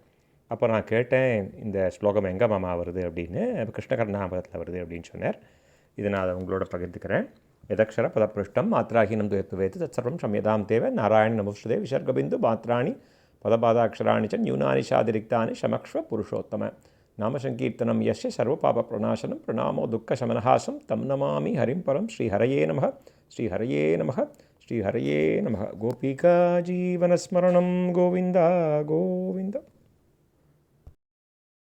அப்போ நான் கேட்டேன், இந்த ஸ்லோகம் எங்கே மாமா வருது அப்படின்னு. கிருஷ்ணகர்ணாமிர்தத்தில் வருது அப்படின்னு சொன்னார். இதை நான் அதை உங்களோட பகிர்ந்துக்கிறேன். यदक्षर पदपृष्ठं मात्राहीनं द्वैतवेत् तत्सर्वं क्षम्यतां देव नारायण नमोस्तुते विसर्गबिन्दु मात्राणि पदपादाक्षराणि च न्यूनानि चातिरिक्तानि क्षमस्व पुरुषोत्तम. नामसङ्कीर्तनं यस्य सर्वपापप्रणाशनं प्रणामो दुःखशमनहासं तं नमामि हरिं परं. श्रीहरये नमः, श्रीहरये नमः, श्रीहरये नमः. गोपिका जीवनस्मरणं गोविन्द गोविन्द.